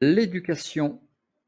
L'éducation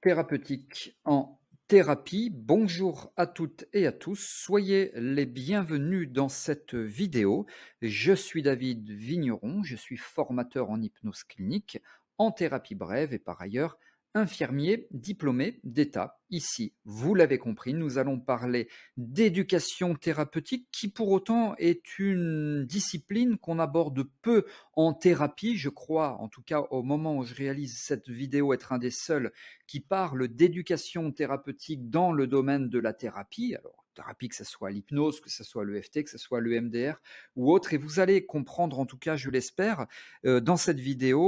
thérapeutique en thérapie. Bonjour à toutes et à tous, soyez les bienvenus dans cette vidéo. Je suis David Vigneron, je suis formateur en hypnose clinique, en thérapie brève et par ailleurs infirmier diplômé d'État. Ici, vous l'avez compris, nous allons parler d'éducation thérapeutique qui pour autant est une discipline qu'on aborde peu en thérapie. Je crois, en tout cas au moment où je réalise cette vidéo, être un des seuls qui parle d'éducation thérapeutique dans le domaine de la thérapie. Alors, thérapie, que ce soit l'hypnose, que ce soit l'EFT, que ce soit l'EMDR ou autre. Et vous allez comprendre, en tout cas, je l'espère, dans cette vidéo,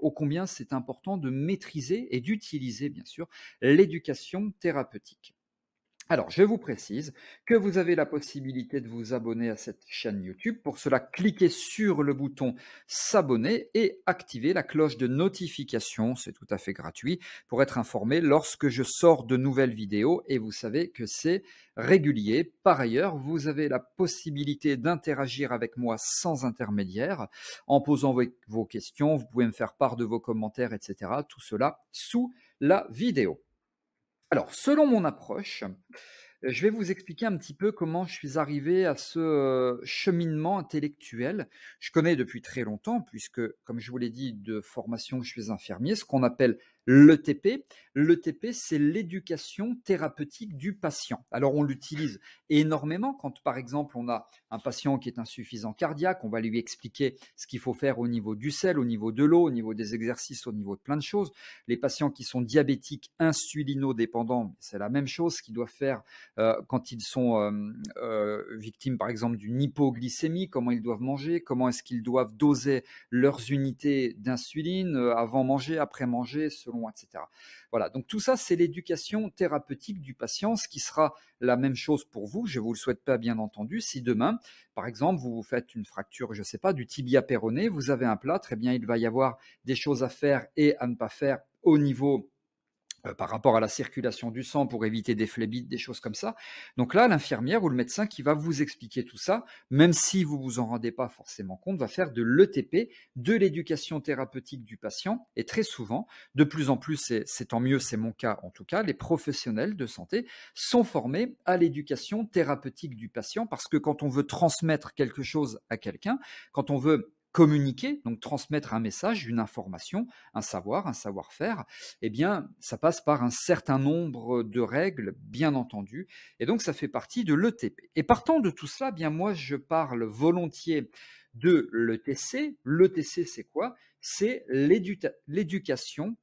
ô combien c'est important de maîtriser et d'utiliser, bien sûr, l'éducation thérapeutique. Alors, je vous précise que vous avez la possibilité de vous abonner à cette chaîne YouTube. Pour cela, cliquez sur le bouton s'abonner et activez la cloche de notification. C'est tout à fait gratuit pour être informé lorsque je sors de nouvelles vidéos et vous savez que c'est régulier. Par ailleurs, vous avez la possibilité d'interagir avec moi sans intermédiaire en posant vos questions. Vous pouvez me faire part de vos commentaires, etc. Tout cela sous la vidéo. Alors, selon mon approche, je vais vous expliquer un petit peu comment je suis arrivé à ce cheminement intellectuel. Je connais depuis très longtemps, puisque, comme je vous l'ai dit, de formation, je suis infirmier, ce qu'on appelle l'ETP. L'ETP, c'est l'éducation thérapeutique du patient. Alors, on l'utilise énormément quand, par exemple, on a un patient qui est insuffisant cardiaque, on va lui expliquer ce qu'il faut faire au niveau du sel, au niveau de l'eau, au niveau des exercices, au niveau de plein de choses. Les patients qui sont diabétiques, insulinodépendants, c'est la même chose qu'ils doivent faire quand ils sont victimes, par exemple, d'une hypoglycémie, comment ils doivent manger, comment est-ce qu'ils doivent doser leurs unités d'insuline avant manger, après manger, selon, etc. Voilà, donc tout ça, c'est l'éducation thérapeutique du patient, ce qui sera la même chose pour vous. Je ne vous le souhaite pas, bien entendu. Si demain, par exemple, vous vous faites une fracture, je ne sais pas, du tibia péroné, vous avez un plâtre, eh bien, il va y avoir des choses à faire et à ne pas faire au niveau par rapport à la circulation du sang pour éviter des phlébites, des choses comme ça. Donc là, l'infirmière ou le médecin qui va vous expliquer tout ça, même si vous vous en rendez pas forcément compte, va faire de l'ETP, de l'éducation thérapeutique du patient. Et très souvent, de plus en plus, c'est tant mieux, c'est mon cas en tout cas, les professionnels de santé sont formés à l'éducation thérapeutique du patient parce que quand on veut transmettre quelque chose à quelqu'un, quand on veut communiquer, donc transmettre un message, une information, un savoir, un savoir-faire, eh bien, ça passe par un certain nombre de règles, bien entendu, et donc ça fait partie de l'ETP. Et partant de tout cela, eh bien moi, je parle volontiers de l'ETC. L'ETC, c'est quoi? C'est l'éducation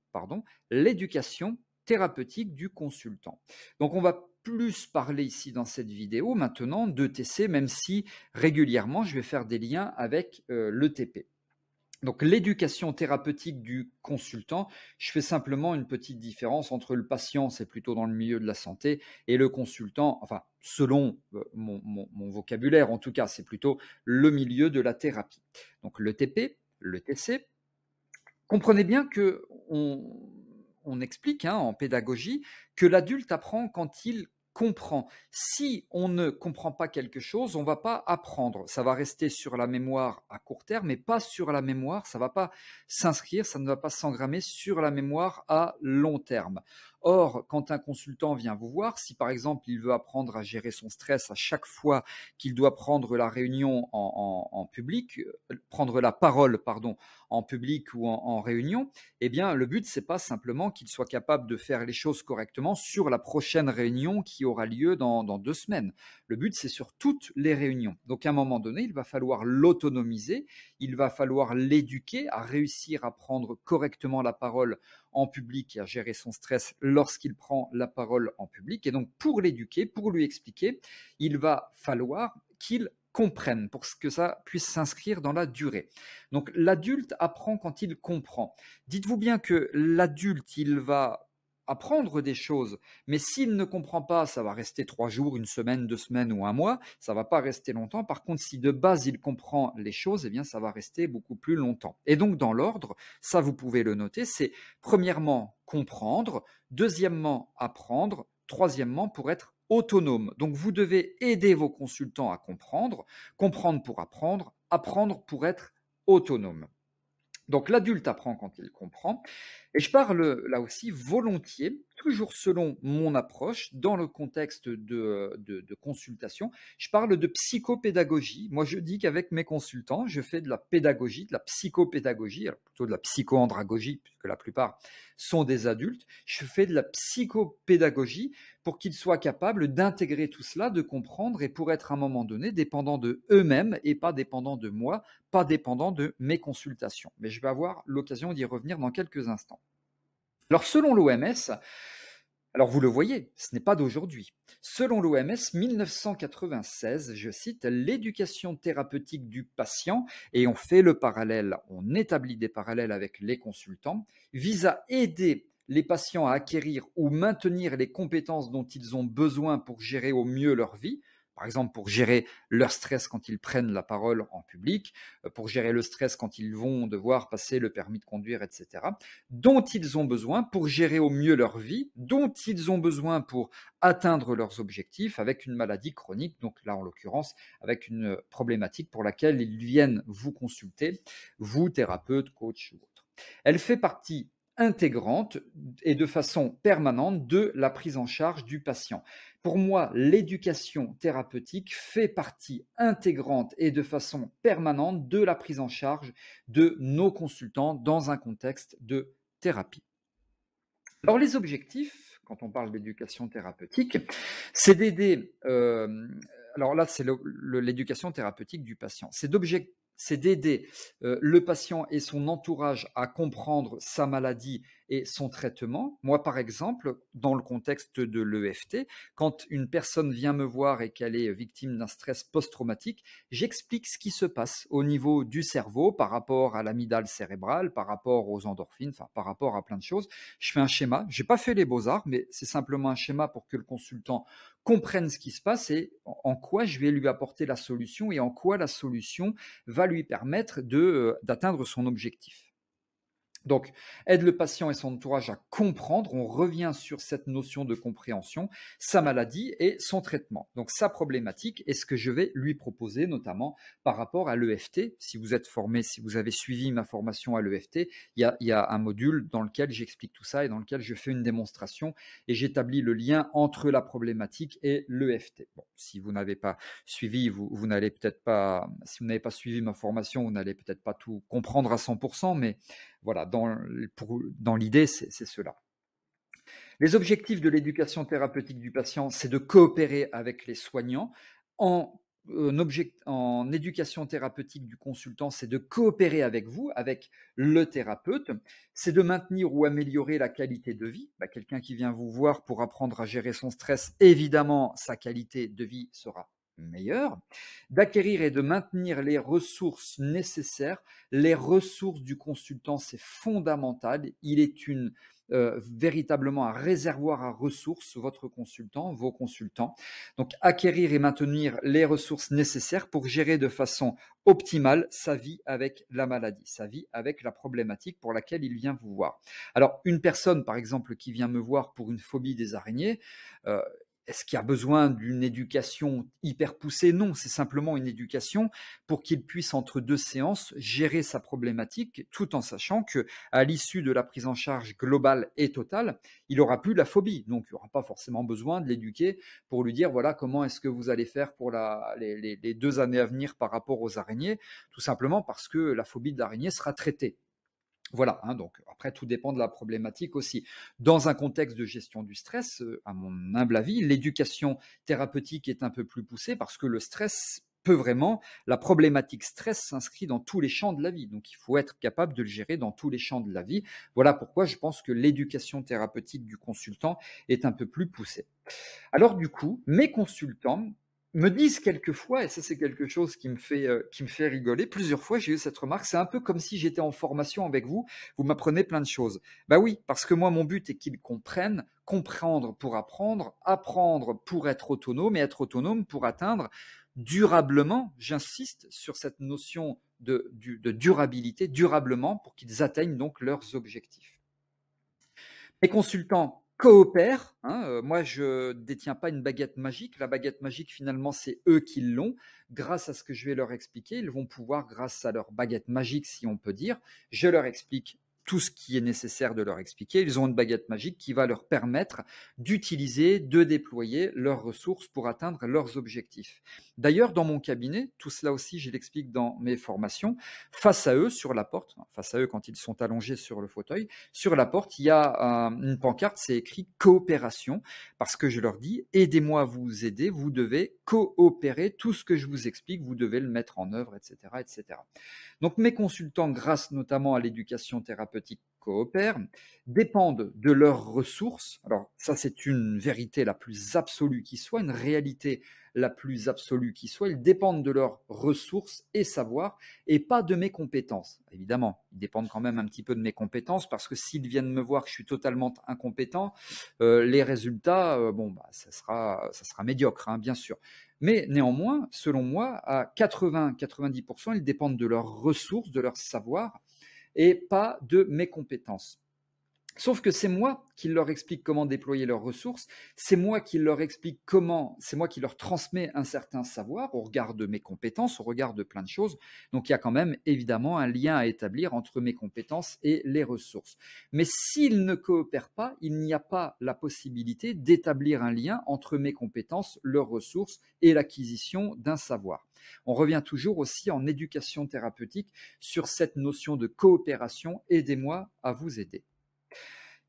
thérapeutique du consultant. Donc, on va plus parler ici dans cette vidéo maintenant d'ETC, même si régulièrement, je vais faire des liens avec l'ETP. Donc l'éducation thérapeutique du consultant, je fais simplement une petite différence entre le patient, c'est plutôt dans le milieu de la santé, et le consultant, enfin selon mon vocabulaire en tout cas, c'est plutôt le milieu de la thérapie. Donc le TP, le TC, comprenez bien que on explique en pédagogie que l'adulte apprend quand il comprend. Si on ne comprend pas quelque chose, on ne va pas apprendre. Ça va rester sur la mémoire à court terme, mais pas sur la mémoire. Ça ne va pas s'inscrire, ça ne va pas s'engrammer sur la mémoire à long terme. Or, quand un consultant vient vous voir, si par exemple il veut apprendre à gérer son stress à chaque fois qu'il doit prendre la réunion en public, prendre la parole, pardon, en public ou en réunion, eh bien, le but, c'est pas simplement qu'il soit capable de faire les choses correctement sur la prochaine réunion qui aura lieu dans 2 semaines. Le but, c'est sur toutes les réunions. Donc, à un moment donné, il va falloir l'autonomiser, il va falloir l'éduquer à réussir à prendre correctement la parole en public et à gérer son stress lorsqu'il prend la parole en public. Et donc, pour l'éduquer, pour lui expliquer, il va falloir qu'il comprenne pour que ça puisse s'inscrire dans la durée. Donc l'adulte apprend quand il comprend. Dites-vous bien que l'adulte, il va apprendre des choses, mais s'il ne comprend pas, ça va rester 3 jours, une semaine, 2 semaines ou un mois, ça va pas rester longtemps. Par contre, si de base il comprend les choses, eh bien ça va rester beaucoup plus longtemps. Et donc dans l'ordre, ça vous pouvez le noter, c'est premièrement comprendre, deuxièmement apprendre, troisièmement pour être autonome. Donc vous devez aider vos consultants à comprendre, comprendre pour apprendre, apprendre pour être autonome. Donc l'adulte apprend quand il comprend. Et je parle là aussi volontiers, toujours selon mon approche, dans le contexte de consultation, je parle de psychopédagogie. Moi, je dis qu'avec mes consultants, je fais de la pédagogie, de la psychopédagogie, alors plutôt de la psychoandragogie, puisque la plupart sont des adultes. Je fais de la psychopédagogie pour qu'ils soient capables d'intégrer tout cela, de comprendre et pour être à un moment donné dépendants de eux-mêmes et pas dépendants de moi, pas dépendants de mes consultations. Mais je vais avoir l'occasion d'y revenir dans quelques instants. Alors selon l'OMS, alors vous le voyez, ce n'est pas d'aujourd'hui. Selon l'OMS, 1996, je cite, l'éducation thérapeutique du patient, et on fait le parallèle, on établit des parallèles avec les consultants, vise à aider les patients à acquérir ou maintenir les compétences dont ils ont besoin pour gérer au mieux leur vie, par exemple pour gérer leur stress quand ils prennent la parole en public, pour gérer le stress quand ils vont devoir passer le permis de conduire, etc., dont ils ont besoin pour gérer au mieux leur vie, dont ils ont besoin pour atteindre leurs objectifs avec une maladie chronique, donc là en l'occurrence avec une problématique pour laquelle ils viennent vous consulter, vous, thérapeute, coach ou autre. Elle fait partie intégrante et de façon permanente de la prise en charge du patient. Pour moi, l'éducation thérapeutique fait partie intégrante et de façon permanente de la prise en charge de nos consultants dans un contexte de thérapie. Alors les objectifs, quand on parle d'éducation thérapeutique, c'est d'aider, alors là c'est l'éducation thérapeutique du patient, c'est d'aider le patient et son entourage à comprendre sa maladie et son traitement. Moi, par exemple, dans le contexte de l'EFT, quand une personne vient me voir et qu'elle est victime d'un stress post-traumatique, j'explique ce qui se passe au niveau du cerveau par rapport à l'amygdale cérébrale, par rapport aux endorphines, enfin par rapport à plein de choses. Je fais un schéma. Je n'ai pas fait les beaux-arts, mais c'est simplement un schéma pour que le consultant comprenne ce qui se passe et en quoi je vais lui apporter la solution et en quoi la solution va lui permettre d'atteindre son objectif. Donc, aide le patient et son entourage à comprendre, on revient sur cette notion de compréhension, sa maladie et son traitement. Donc, sa problématique et ce que je vais lui proposer, notamment par rapport à l'EFT. Si vous êtes formé, si vous avez suivi ma formation à l'EFT, il y a un module dans lequel j'explique tout ça et dans lequel je fais une démonstration et j'établis le lien entre la problématique et l'EFT. Bon, si vous n'avez pas suivi, vous n'allez peut-être pas, si vous n'avez pas suivi ma formation, vous n'allez peut-être pas tout comprendre à 100%, mais voilà, dans l'idée, c'est cela. Les objectifs de l'éducation thérapeutique du patient, c'est de coopérer avec les soignants. En éducation thérapeutique du consultant, c'est de coopérer avec vous, avec le thérapeute. C'est de maintenir ou améliorer la qualité de vie. Quelqu'un qui vient vous voir pour apprendre à gérer son stress, évidemment, sa qualité de vie sera meilleure, d'acquérir et de maintenir les ressources nécessaires. Les ressources du consultant, c'est fondamental. Il est véritablement un réservoir à ressources, votre consultant, vos consultants. Donc, acquérir et maintenir les ressources nécessaires pour gérer de façon optimale sa vie avec la maladie, sa vie avec la problématique pour laquelle il vient vous voir. Alors, une personne, par exemple, qui vient me voir pour une phobie des araignées, est-ce qu'il y a besoin d'une éducation hyper poussée? Non, c'est simplement une éducation pour qu'il puisse, entre deux séances, gérer sa problématique, tout en sachant qu'à l'issue de la prise en charge globale et totale, il n'aura plus la phobie. Donc, il n'y aura pas forcément besoin de l'éduquer pour lui dire, voilà, comment est-ce que vous allez faire pour les 2 années à venir par rapport aux araignées, tout simplement parce que la phobie de l'araignée sera traitée. Voilà, donc après tout dépend de la problématique aussi. Dans un contexte de gestion du stress, à mon humble avis, l'éducation thérapeutique est un peu plus poussée parce que le stress peut vraiment, la problématique stress s'inscrit dans tous les champs de la vie. Donc il faut être capable de le gérer dans tous les champs de la vie. Voilà pourquoi je pense que l'éducation thérapeutique du consultant est un peu plus poussée. Alors du coup, mes consultants me disent quelquefois, et ça c'est quelque chose qui me fait rigoler, plusieurs fois j'ai eu cette remarque, c'est un peu comme si j'étais en formation avec vous, vous m'apprenez plein de choses. Oui, parce que moi mon but est qu'ils comprennent, comprendre pour apprendre, apprendre pour être autonome et être autonome pour atteindre durablement, j'insiste sur cette notion de durabilité, durablement pour qu'ils atteignent donc leurs objectifs. Mes consultants coopèrent, hein, moi je détiens pas une baguette magique. La baguette magique finalement, c'est eux qui l'ont. Grâce à ce que je vais leur expliquer, ils vont pouvoir, grâce à leur baguette magique, si on peut dire, je leur explique tout ce qui est nécessaire de leur expliquer. Ils ont une baguette magique qui va leur permettre d'utiliser, de déployer leurs ressources pour atteindre leurs objectifs. D'ailleurs, dans mon cabinet, tout cela aussi, je l'explique dans mes formations, face à eux, sur la porte, face à eux quand ils sont allongés sur le fauteuil, sur la porte, il y a une pancarte, c'est écrit coopération, parce que je leur dis, aidez-moi à vous aider, vous devez coopérer, tout ce que je vous explique, vous devez le mettre en œuvre, etc., etc. Donc mes consultants, grâce notamment à l'éducation thérapeutique coopèrent, dépendent de leurs ressources. Alors ça, c'est une vérité la plus absolue qui soit, une réalité la plus absolue qui soit. Ils dépendent de leurs ressources et savoirs et pas de mes compétences. Évidemment, ils dépendent quand même un petit peu de mes compétences parce que s'ils viennent me voir que je suis totalement incompétent, les résultats, bon, bah, ça sera médiocre, hein, bien sûr. Mais néanmoins, selon moi, à 80-90%, ils dépendent de leurs ressources, de leur savoir, et pas de mes compétences. Sauf que c'est moi qui leur explique comment déployer leurs ressources, c'est moi qui leur explique comment, c'est moi qui leur transmets un certain savoir au regard de mes compétences, au regard de plein de choses. Donc il y a quand même évidemment un lien à établir entre mes compétences et les ressources. Mais s'ils ne coopèrent pas, il n'y a pas la possibilité d'établir un lien entre mes compétences, leurs ressources et l'acquisition d'un savoir. On revient toujours aussi en éducation thérapeutique sur cette notion de coopération, aidez-moi à vous aider.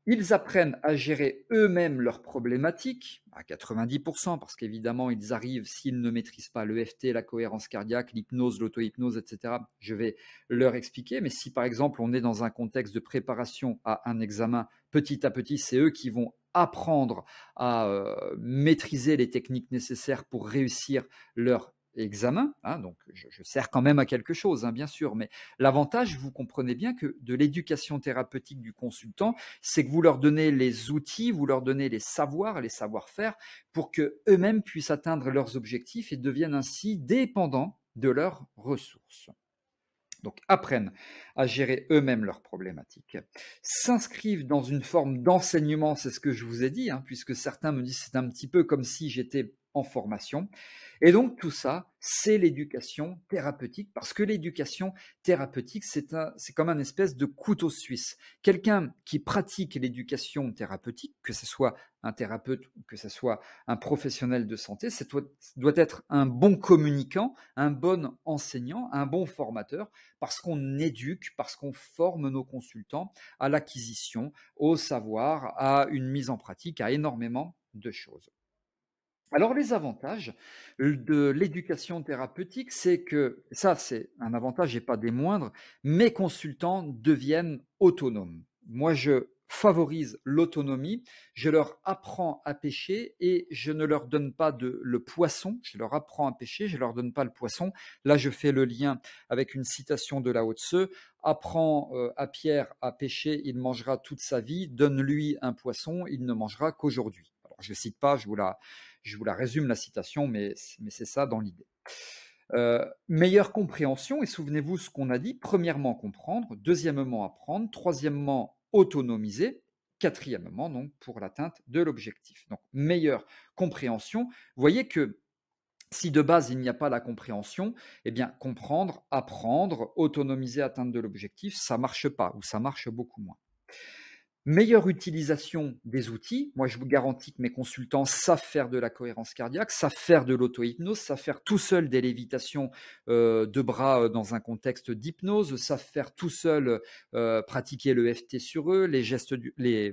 Ils apprennent à gérer eux-mêmes leurs problématiques, à 90%, parce qu'évidemment, ils arrivent, s'ils ne maîtrisent pas l'EFT, la cohérence cardiaque, l'hypnose, l'auto-hypnose, etc., je vais leur expliquer. Mais si, par exemple, on est dans un contexte de préparation à un examen, petit à petit, c'est eux qui vont apprendre à maîtriser les techniques nécessaires pour réussir leur examen, hein, donc je sers quand même à quelque chose, hein, bien sûr, mais l'avantage, vous comprenez bien que de l'éducation thérapeutique du consultant, c'est que vous leur donnez les outils, vous leur donnez les savoirs, les savoir-faire pour qu'eux-mêmes puissent atteindre leurs objectifs et deviennent ainsi dépendants de leurs ressources. Donc apprennent à gérer eux-mêmes leurs problématiques, s'inscrivent dans une forme d'enseignement, c'est ce que je vous ai dit, hein, puisque certains me disent c'est un petit peu comme si j'étais en formation. Et donc tout ça, c'est l'éducation thérapeutique, parce que l'éducation thérapeutique, c'est comme un espèce de couteau suisse. Quelqu'un qui pratique l'éducation thérapeutique, que ce soit un thérapeute ou que ce soit un professionnel de santé, ça doit être un bon communicant, un bon enseignant, un bon formateur, parce qu'on éduque, parce qu'on forme nos consultants à l'acquisition, au savoir, à une mise en pratique, à énormément de choses. Alors les avantages de l'éducation thérapeutique, c'est que, ça c'est un avantage et pas des moindres, mes consultants deviennent autonomes. Moi je favorise l'autonomie, je leur apprends à pêcher et je ne leur donne pas le poisson, je leur apprends à pêcher, je ne leur donne pas le poisson. Là je fais le lien avec une citation de Lao Tse, apprends à Pierre à pêcher, il mangera toute sa vie, donne-lui un poisson, il ne mangera qu'aujourd'hui. Alors je ne cite pas, je vous la résume la citation, mais c'est ça dans l'idée. Meilleure compréhension, et souvenez-vous ce qu'on a dit, premièrement comprendre, deuxièmement apprendre, troisièmement autonomiser, quatrièmement donc pour l'atteinte de l'objectif. Donc meilleure compréhension, vous voyez que si de base il n'y a pas la compréhension, eh bien comprendre, apprendre, autonomiser, atteindre de l'objectif, ça ne marche pas ou ça marche beaucoup moins. Meilleure utilisation des outils. Moi, je vous garantis que mes consultants savent faire de la cohérence cardiaque, savent faire de l'auto-hypnose, savent faire tout seul des lévitations de bras dans un contexte d'hypnose, savent faire tout seul pratiquer l'EFT sur eux,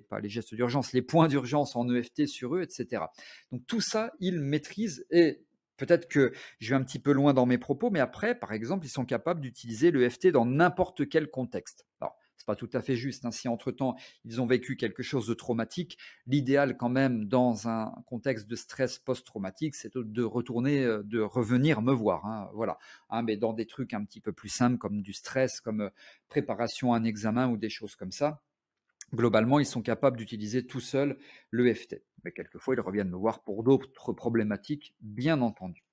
pas les gestes d'urgence, les points d'urgence en EFT sur eux, etc. Donc tout ça, ils maîtrisent et peut-être que je vais un petit peu loin dans mes propos, mais après, par exemple, ils sont capables d'utiliser l'EFT dans n'importe quel contexte. Alors, c'est pas tout à fait juste, hein. Si entre-temps, ils ont vécu quelque chose de traumatique, l'idéal quand même dans un contexte de stress post-traumatique, c'est de retourner, de revenir me voir, hein, voilà. Hein, mais dans des trucs un petit peu plus simples comme du stress, comme préparation à un examen ou des choses comme ça, Globalement, ils sont capables d'utiliser tout seuls l'EFT. Mais quelquefois, ils reviennent me voir pour d'autres problématiques, bien entendu.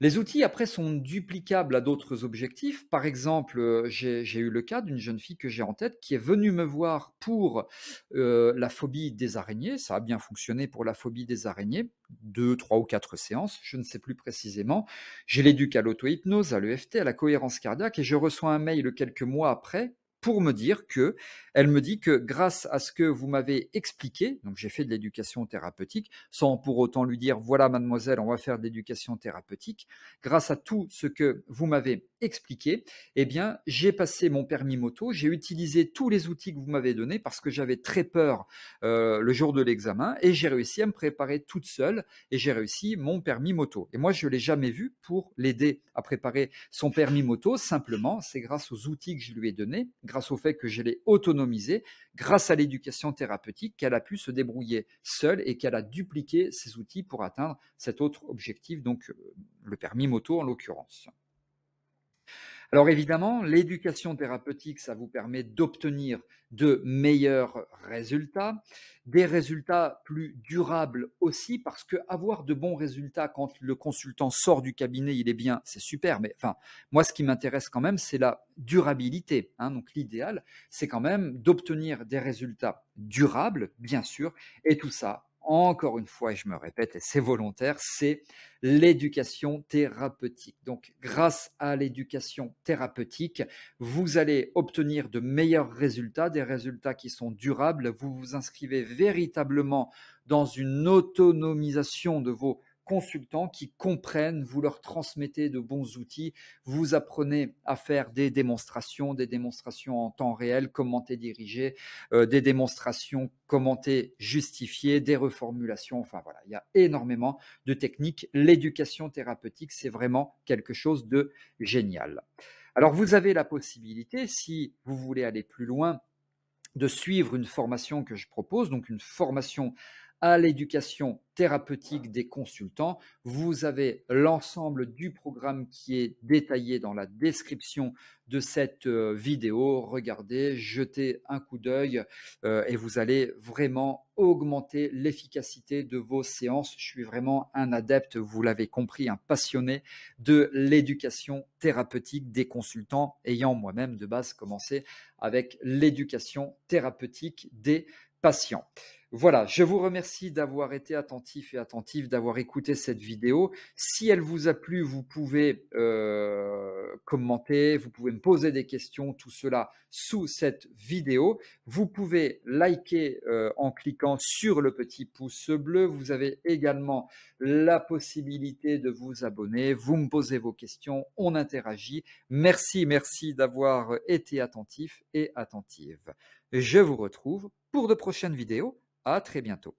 Les outils, après, sont duplicables à d'autres objectifs. Par exemple, j'ai eu le cas d'une jeune fille que j'ai en tête qui est venue me voir pour la phobie des araignées. Ça a bien fonctionné pour la phobie des araignées, 2, 3 ou 4 séances, je ne sais plus précisément. Je l'éduque à l'auto-hypnose, à l'EFT, à la cohérence cardiaque, et je reçois un mail quelques mois après pour me dire que, elle me dit que grâce à ce que vous m'avez expliqué, donc j'ai fait de l'éducation thérapeutique, sans pour autant lui dire, voilà mademoiselle, on va faire de l'éducation thérapeutique, grâce à tout ce que vous m'avez expliqué, eh bien, j'ai passé mon permis moto, j'ai utilisé tous les outils que vous m'avez donnés parce que j'avais très peur le jour de l'examen et j'ai réussi à me préparer toute seule et j'ai réussi mon permis moto. Et moi, je ne l'ai jamais vu pour l'aider à préparer son permis moto. Simplement, c'est grâce aux outils que je lui ai donnés, grâce au fait que je l'ai autonomisé, grâce à l'éducation thérapeutique, qu'elle a pu se débrouiller seule et qu'elle a dupliqué ces outils pour atteindre cet autre objectif, donc le permis moto en l'occurrence. Alors évidemment, l'éducation thérapeutique, ça vous permet d'obtenir de meilleurs résultats, des résultats plus durables aussi, parce que avoir de bons résultats quand le consultant sort du cabinet, il est bien, c'est super, mais enfin, moi, ce qui m'intéresse quand même, c'est la durabilité, hein. Donc l'idéal, c'est quand même d'obtenir des résultats durables, bien sûr, et tout ça, encore une fois, et je me répète, et c'est volontaire, c'est l'éducation thérapeutique. Donc, grâce à l'éducation thérapeutique, vous allez obtenir de meilleurs résultats, des résultats qui sont durables. Vous vous inscrivez véritablement dans une autonomisation de vos consultants qui comprennent, vous leur transmettez de bons outils, vous apprenez à faire des démonstrations en temps réel, commenter, diriger, des démonstrations commentées, justifiées, des reformulations, enfin voilà, il y a énormément de techniques. L'éducation thérapeutique, c'est vraiment quelque chose de génial. Alors, vous avez la possibilité, si vous voulez aller plus loin, de suivre une formation que je propose, donc une formation à l'éducation thérapeutique des consultants. Vous avez l'ensemble du programme qui est détaillé dans la description de cette vidéo. Regardez, jetez un coup d'œil et vous allez vraiment augmenter l'efficacité de vos séances. Je suis vraiment un adepte, vous l'avez compris, un passionné de l'éducation thérapeutique des consultants, ayant moi-même de base commencé avec l'éducation thérapeutique des patients. Voilà, je vous remercie d'avoir été attentif et attentif, d'avoir écouté cette vidéo. Si elle vous a plu, vous pouvez commenter, vous pouvez me poser des questions, tout cela sous cette vidéo. Vous pouvez liker en cliquant sur le petit pouce bleu. Vous avez également la possibilité de vous abonner. Vous me posez vos questions, on interagit. Merci, merci d'avoir été attentif et attentive. Je vous retrouve pour de prochaines vidéos. À très bientôt.